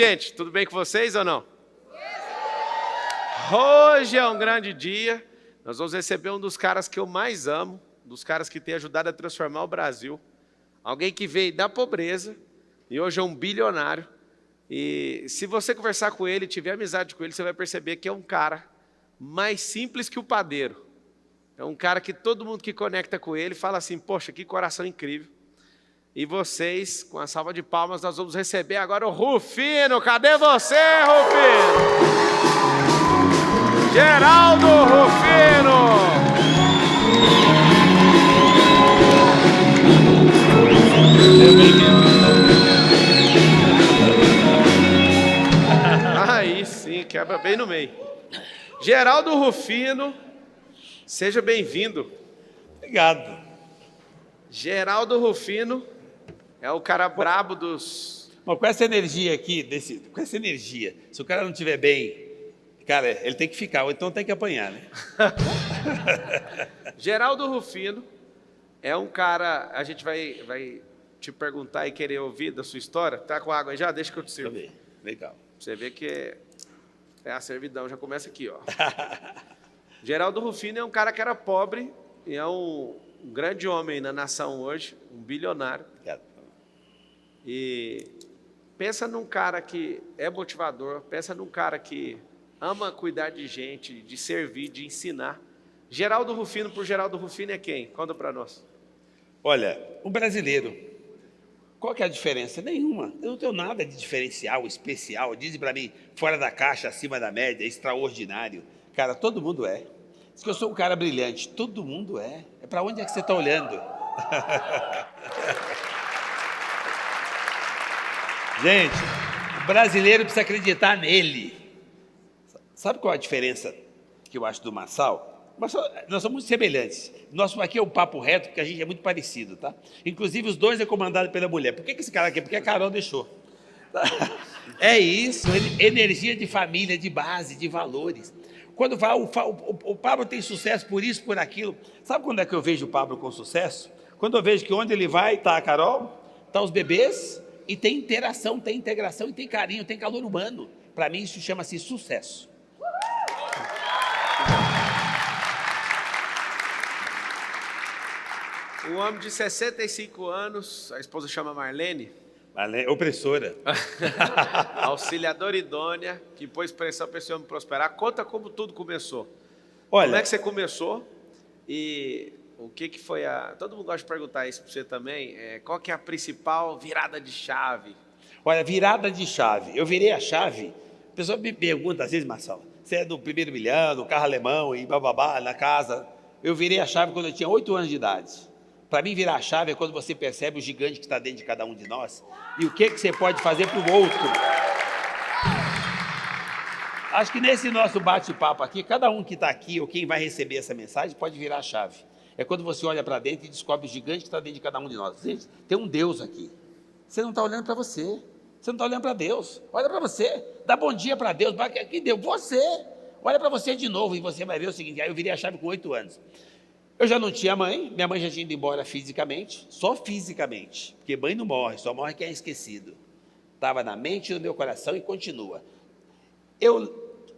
Gente, tudo bem com vocês ou não? Hoje é um grande dia. Nós vamos receber um dos caras que eu mais amo, dos caras que tem ajudado a transformar o Brasil. Alguém que veio da pobreza e hoje é um bilionário. E se você conversar com ele, tiver amizade com ele, você vai perceber que é um cara mais simples que o padeiro. É um cara que todo mundo que conecta com ele fala assim, poxa, que coração incrível. E vocês, com a salva de palmas, nós vamos receber agora o Rufino. Cadê você, Rufino? Geraldo Rufino! Aí sim, quebra bem no meio. Geraldo Rufino, seja bem-vindo. Obrigado. Geraldo Rufino é o cara brabo dos... Mas com essa energia aqui, com essa energia, se o cara não estiver bem, cara, ele tem que ficar, ou então tem que apanhar, né? Geraldo Rufino é um cara, a gente vai te perguntar e querer ouvir da sua história. Tá com água aí já? Deixa que eu te sirvo. Legal. Você vê que é a servidão, já começa aqui, ó. Geraldo Rufino é um cara que era pobre e é um grande homem na nação hoje, um bilionário. Obrigado. E pensa num cara que é motivador, pensa num cara que ama cuidar de gente, de servir, de ensinar. Geraldo Rufino por Geraldo Rufino é quem? Conta para nós. Olha, o brasileiro, qual que é a diferença? Nenhuma. Eu não tenho nada de diferencial, especial. Dizem para mim, fora da caixa, acima da média, extraordinário. Cara, todo mundo é. Diz que eu sou um cara brilhante. Todo mundo é. É para onde é que você está olhando? Gente, o brasileiro precisa acreditar nele. Sabe qual é a diferença que eu acho do Marçal? Nós somos muito semelhantes. Nosso aqui é um papo reto, porque a gente é muito parecido, tá? Inclusive, os dois é comandado pela mulher. Por que esse cara aqui? Porque a Carol deixou. É isso, energia de família, de base, de valores. Quando vai, o Pablo tem sucesso por isso, por aquilo. Sabe quando é que eu vejo o Pablo com sucesso? Quando eu vejo que onde ele vai, está a Carol, está os bebês, e tem interação, tem integração, e tem carinho, tem calor humano. Para mim, isso chama-se sucesso. Um homem de 65 anos, a esposa chama Marlene. Opressora. Auxiliadora idônea, que pôs pressão para esse homem prosperar. Conta como tudo começou. Olha, como é que você começou e o que foi a... Todo mundo gosta de perguntar isso para você também. Qual que é a principal virada de chave? Olha, virada de chave. Eu virei a chave. A pessoa me pergunta, às vezes, Marcelo, você é do primeiro milhão, do carro alemão e bababá, na casa. Eu virei a chave quando eu tinha 8 anos de idade. Para mim, virar a chave é quando você percebe o gigante que está dentro de cada um de nós e o que você pode fazer para o outro. Acho que nesse nosso bate-papo aqui, cada um que está aqui ou quem vai receber essa mensagem pode virar a chave. É quando você olha para dentro e descobre o gigante que está dentro de cada um de nós. Gente, tem um Deus aqui. Você não está olhando para você. Você não está olhando para Deus. Olha para você. Dá bom dia para Deus. Que Deus? Você. Olha para você de novo e você vai ver o seguinte. Aí eu virei a chave com 8 anos. Eu já não tinha mãe, minha mãe já tinha ido embora fisicamente, só fisicamente, porque mãe não morre, só morre quem é esquecido. Estava na mente e no meu coração e continua.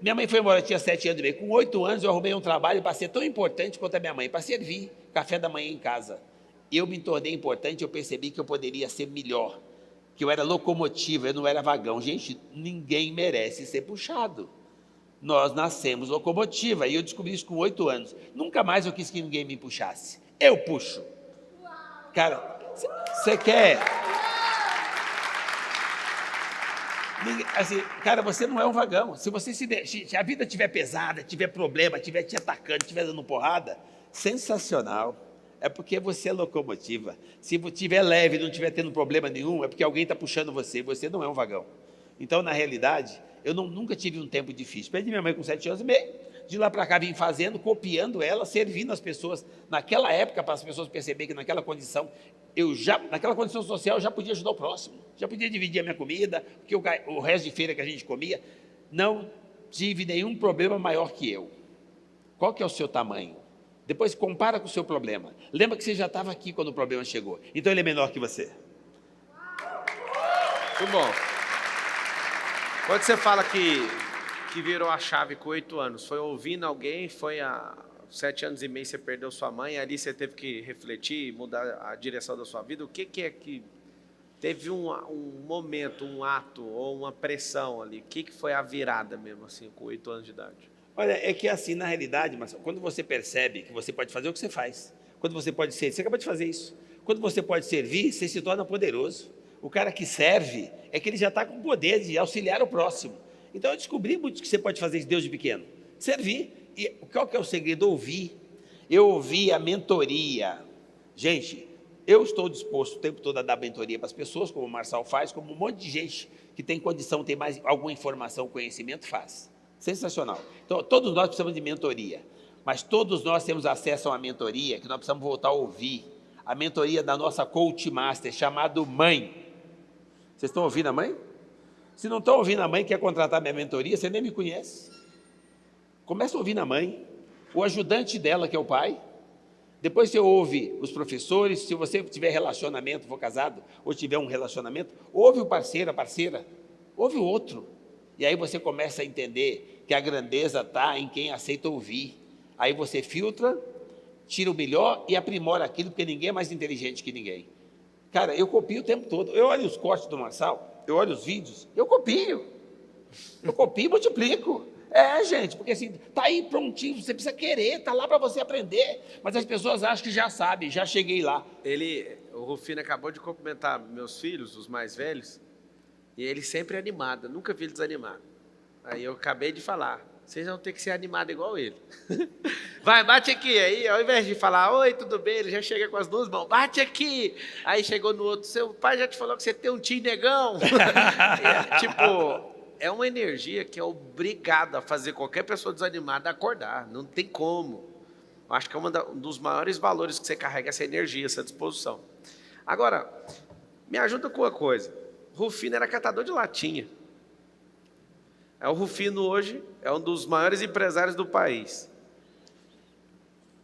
Minha mãe foi embora, eu tinha 7 anos de idade. Com 8 anos eu arrumei um trabalho para ser tão importante quanto a minha mãe, para servir café da manhã em casa. Eu me tornei importante, eu percebi que eu poderia ser melhor, que eu era locomotiva, eu não era vagão. Gente, ninguém merece ser puxado. Nós nascemos locomotiva, e eu descobri isso com 8 anos. Nunca mais eu quis que ninguém me puxasse. Eu puxo. Cara, você quer... Assim, cara, você não é um vagão. Se a vida estiver pesada, tiver problema, estiver te atacando, estiver dando porrada, sensacional. É porque você é locomotiva. Se estiver leve e não estiver tendo problema nenhum, é porque alguém está puxando você, e você não é um vagão. Então, na realidade... Eu nunca tive um tempo difícil. Perdi minha mãe com 7 anos e meio. De lá para cá vim fazendo, copiando ela, servindo as pessoas. Naquela época, para as pessoas perceberem que naquela condição, naquela condição social, eu já podia ajudar o próximo. Já podia dividir a minha comida, porque o resto de feira que a gente comia. Não tive nenhum problema maior que eu. Qual que é o seu tamanho? Depois compara com o seu problema. Lembra que você já estava aqui quando o problema chegou. Então ele é menor que você. Muito bom. Quando você fala que virou a chave com 8 anos, foi ouvindo alguém, foi há 7 anos e meio você perdeu sua mãe, ali você teve que refletir, mudar a direção da sua vida. O que é que teve um momento, um ato ou uma pressão ali? O que foi a virada mesmo, assim, com 8 anos de idade? Olha, é que assim, na realidade, Marcelo, quando você percebe que você pode fazer o que você faz, quando você pode ser, você acabou de fazer isso, quando você pode servir, você se torna poderoso. O cara que serve é que ele já está com o poder de auxiliar o próximo. Então eu descobri muito que você pode fazer isso Deus de pequeno, servir. E qual que é o segredo? Ouvir. Eu ouvi a mentoria. Gente, eu estou disposto o tempo todo a dar mentoria para as pessoas, como o Marçal faz, como um monte de gente que tem condição, tem mais alguma informação, conhecimento, faz. Sensacional. Então, todos nós precisamos de mentoria, mas todos nós temos acesso a uma mentoria que nós precisamos voltar a ouvir. A mentoria da nossa coach master, chamado Mãe. Vocês estão ouvindo a mãe? Se não estão ouvindo a mãe, quer contratar minha mentoria, você nem me conhece. Começa a ouvir a mãe, o ajudante dela, que é o pai. Depois você ouve os professores, se você tiver relacionamento, for casado, ou tiver um relacionamento, ouve o parceiro, a parceira, ouve o outro. E aí você começa a entender que a grandeza está em quem aceita ouvir. Aí você filtra, tira o melhor e aprimora aquilo, porque ninguém é mais inteligente que ninguém. Cara, eu copio o tempo todo. Eu olho os cortes do Marçal, eu olho os vídeos, eu copio e multiplico. É, gente, porque assim, tá aí prontinho, você precisa querer, tá lá para você aprender, mas as pessoas acham que já sabem, já cheguei lá. O Rufino acabou de cumprimentar meus filhos, os mais velhos, e ele sempre é animado, eu nunca vi ele desanimado. Aí eu acabei de falar, vocês vão ter que ser animados igual ele. Vai, bate aqui. Aí, ao invés de falar, oi, tudo bem, ele já chega com as 2 mãos, bate aqui. Aí chegou no outro, seu pai já te falou que você tem um tio negão. É uma energia que é obrigada a fazer qualquer pessoa desanimada acordar, não tem como. Eu acho que é um dos maiores valores que você carrega, essa energia, essa disposição. Agora, me ajuda com uma coisa, Rufino era catador de latinha. O Rufino hoje é um dos maiores empresários do país.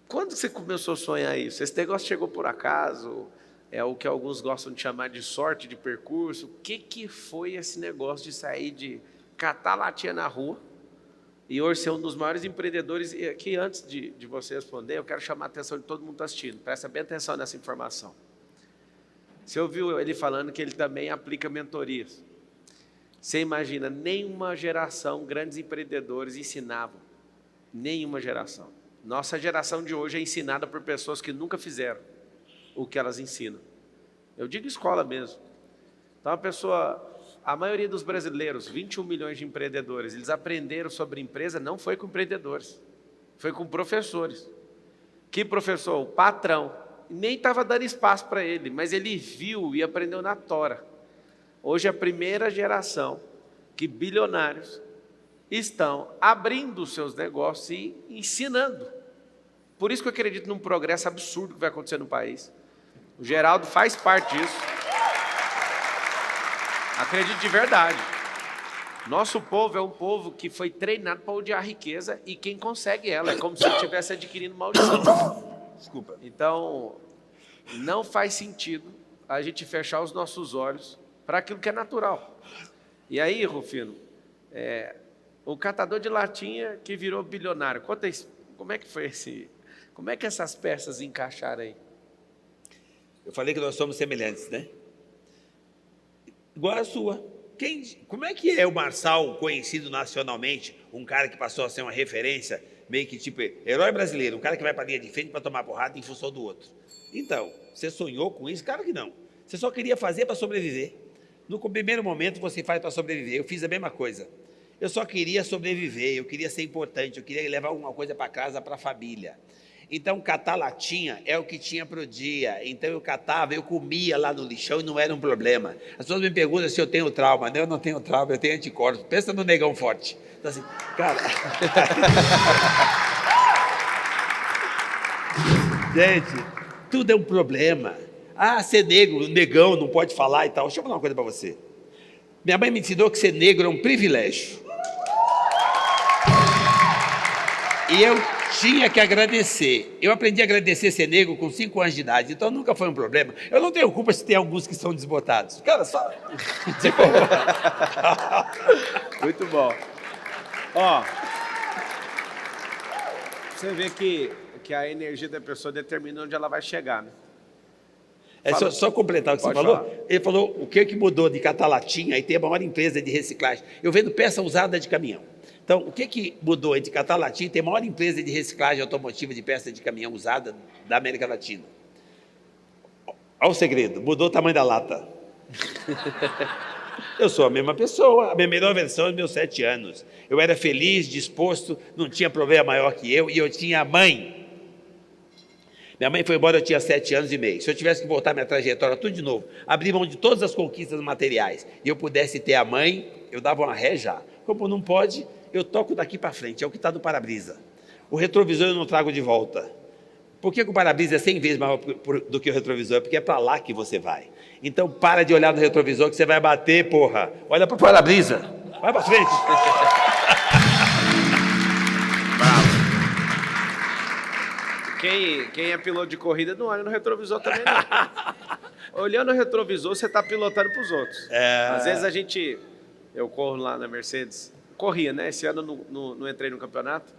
Quando você começou a sonhar isso? Esse negócio chegou por acaso? É o que alguns gostam de chamar de sorte de percurso. O que foi esse negócio de sair de catar latinha na rua e hoje ser um dos maiores empreendedores? E aqui, antes de você responder, eu quero chamar a atenção de todo mundo que está assistindo. Presta bem atenção nessa informação. Você ouviu ele falando que ele também aplica mentorias. Você imagina, nenhuma geração, grandes empreendedores ensinavam. Nenhuma geração. Nossa geração de hoje é ensinada por pessoas que nunca fizeram o que elas ensinam. Eu digo escola mesmo. Então a maioria dos brasileiros, 21 milhões de empreendedores, eles aprenderam sobre empresa, não foi com empreendedores, foi com professores. Que professor? O patrão. Nem estava dando espaço para ele, mas ele viu e aprendeu na tora. Hoje é a primeira geração que bilionários estão abrindo seus negócios e ensinando. Por isso que eu acredito num progresso absurdo que vai acontecer no país. O Geraldo faz parte disso. Acredito de verdade. Nosso povo é um povo que foi treinado para odiar a riqueza e quem consegue ela. É como se ele estivesse adquirindo maldição. Desculpa. Então, não faz sentido a gente fechar os nossos olhos para aquilo que é natural. E aí, Rufino, o catador de latinha que virou bilionário, conta isso, como é que foi como é que essas peças encaixaram aí? Eu falei que nós somos semelhantes, né? Igual a sua. Como é que é o Marçal conhecido nacionalmente, um cara que passou a ser uma referência, meio que tipo herói brasileiro, um cara que vai para a linha de frente para tomar porrada em função do outro? Então, você sonhou com isso? Claro que não. Você só queria fazer para sobreviver. No primeiro momento você faz para sobreviver. Eu fiz a mesma coisa. Eu só queria sobreviver, eu queria ser importante, eu queria levar alguma coisa para casa, para a família. Então, catar latinha é o que tinha para o dia. Então, eu catava, eu comia lá no lixão e não era um problema. As pessoas me perguntam se eu tenho trauma. Não, eu não tenho trauma, eu tenho anticorpos. Pensa no negão forte. Então, assim, cara... Gente, tudo é um problema. Ah, ser negro, negão, não pode falar e tal. Deixa eu falar uma coisa para você. Minha mãe me ensinou que ser negro é um privilégio. E eu tinha que agradecer. Eu aprendi a agradecer ser negro com 5 anos de idade, então nunca foi um problema. Eu não tenho culpa se tem alguns que são desbotados. Cara, só... Muito bom. Ó, você vê que a energia da pessoa determina onde ela vai chegar, né? Só completar o que você falou. Falar. Ele falou o que mudou de catalatinha, aí tem a maior empresa de reciclagem. Eu vendo peça usada de caminhão. Então, o que mudou entre catalatinha e tem a maior empresa de reciclagem automotiva de peça de caminhão usada da América Latina? Olha o segredo, mudou o tamanho da lata. Eu sou a mesma pessoa, a minha melhor versão dos meus 7 anos. Eu era feliz, disposto, não tinha problema maior que eu, e eu tinha a mãe. Minha mãe foi embora, eu tinha 7 anos e meio. Se eu tivesse que voltar minha trajetória tudo de novo, abrir mão de todas as conquistas materiais, e eu pudesse ter a mãe, eu dava uma ré já. Como não pode, eu toco daqui para frente, é o que está no para-brisa. O retrovisor eu não trago de volta. Por que o para-brisa é 100 vezes maior do que o retrovisor? Porque é para lá que você vai. Então para de olhar no retrovisor que você vai bater, porra. Olha para o para-brisa. Vai para frente. Quem é piloto de corrida não olha no retrovisor também, não. Olhando no retrovisor, você está pilotando para os outros. Às vezes eu corro lá na Mercedes, corria, né? Esse ano não entrei no campeonato,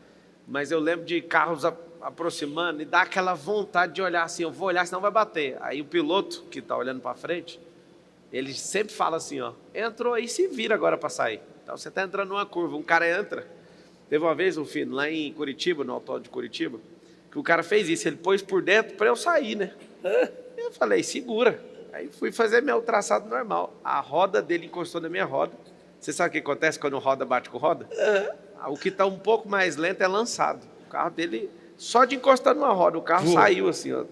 mas eu lembro de carros aproximando e dá aquela vontade de olhar assim, eu vou olhar, senão vai bater. Aí o piloto que está olhando para frente, ele sempre fala assim, ó, entrou aí, se vira agora para sair. Então você está entrando numa curva, um cara entra. Teve uma vez, filho, lá em Curitiba, no autódromo de Curitiba, que o cara fez isso, ele pôs por dentro para eu sair, né? Eu falei, segura. Aí fui fazer meu traçado normal. A roda dele encostou na minha roda. Você sabe o que acontece quando roda bate com roda? O que está um pouco mais lento é lançado. O carro dele, só de encostar numa roda, o carro saiu assim, ó.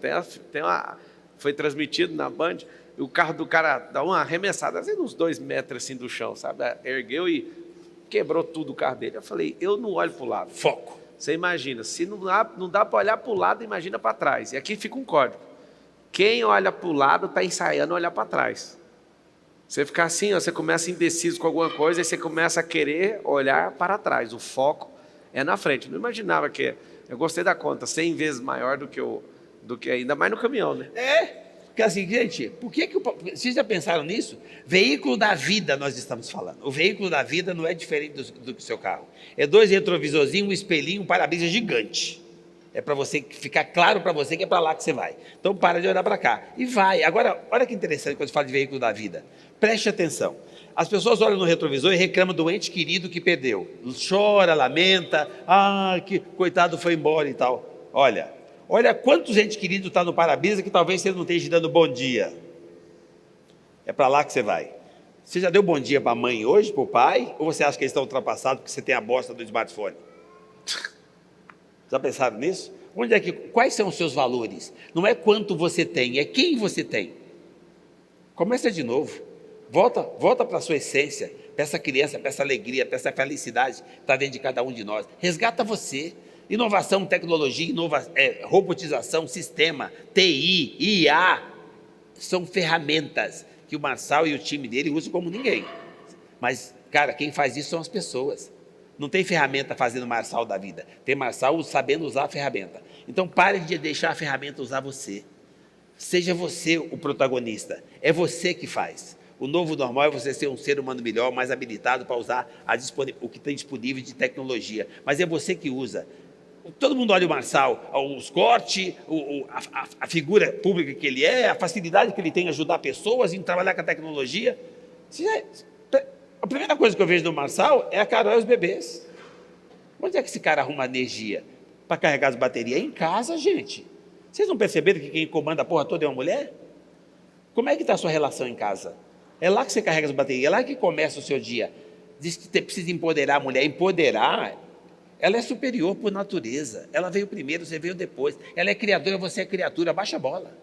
Foi transmitido na Band, e o carro do cara dá uma arremessada, assim, uns 2 metros assim do chão, sabe? Ergueu e quebrou tudo o carro dele. Eu falei, eu não olho para o lado. Foco. Você imagina, se não dá para olhar para o lado, imagina para trás. E aqui fica um código. Quem olha para o lado está ensaiando olhar para trás. Você fica assim, ó, você começa indeciso com alguma coisa, e você começa a querer olhar para trás. O foco é na frente. Não imaginava que... Eu gostei da conta, 100 vezes maior do que ainda mais no caminhão, né? Porque assim, gente, vocês já pensaram nisso? Veículo da vida nós estamos falando. O veículo da vida não é diferente do que o seu carro. É 2 retrovisorzinhos, um espelhinho, um para-brisa gigante. É para você ficar claro para você que é para lá que você vai. Então para de olhar para cá e vai. Agora, olha que interessante quando se fala de veículo da vida. Preste atenção. As pessoas olham no retrovisor e reclamam do ente querido que perdeu. Chora, lamenta, que coitado foi embora e tal. Olha quantos entes queridos está no para-brisa que talvez você não esteja dando bom dia. É para lá que você vai. Você já deu bom dia para a mãe hoje, para o pai? Ou você acha que eles estão ultrapassados porque você tem a bosta do smartphone? Já pensaram nisso? Quais são os seus valores? Não é quanto você tem, é quem você tem. Começa de novo. Volta para a sua essência, para essa criança, para essa alegria, para essa felicidade que está dentro de cada um de nós. Resgata você. Inovação, tecnologia, robotização, sistema, TI, IA, são ferramentas que o Marçal e o time dele usam como ninguém. Mas, cara, quem faz isso são as pessoas. Não tem ferramenta fazendo Marçal da vida. Tem Marçal sabendo usar a ferramenta. Então, pare de deixar a ferramenta usar você. Seja você o protagonista. É você que faz. O novo normal é você ser um ser humano melhor, mais habilitado para usar o que tem disponível de tecnologia. Mas é você que usa. Todo mundo olha o Marçal, os cortes, a figura pública que ele é, a facilidade que ele tem em ajudar pessoas, em trabalhar com a tecnologia. A primeira coisa que eu vejo no Marçal é a Carol e os bebês. Onde é que esse cara arruma energia para carregar as baterias? É em casa, gente. Vocês não perceberam que quem comanda a porra toda é uma mulher? Como é que está a sua relação em casa? É lá que você carrega as baterias, é lá que começa o seu dia. Diz que você precisa empoderar a mulher. Empoderar, ela é superior por natureza. Ela veio primeiro, você veio depois. Ela é criadora, você é criatura. Baixa a bola.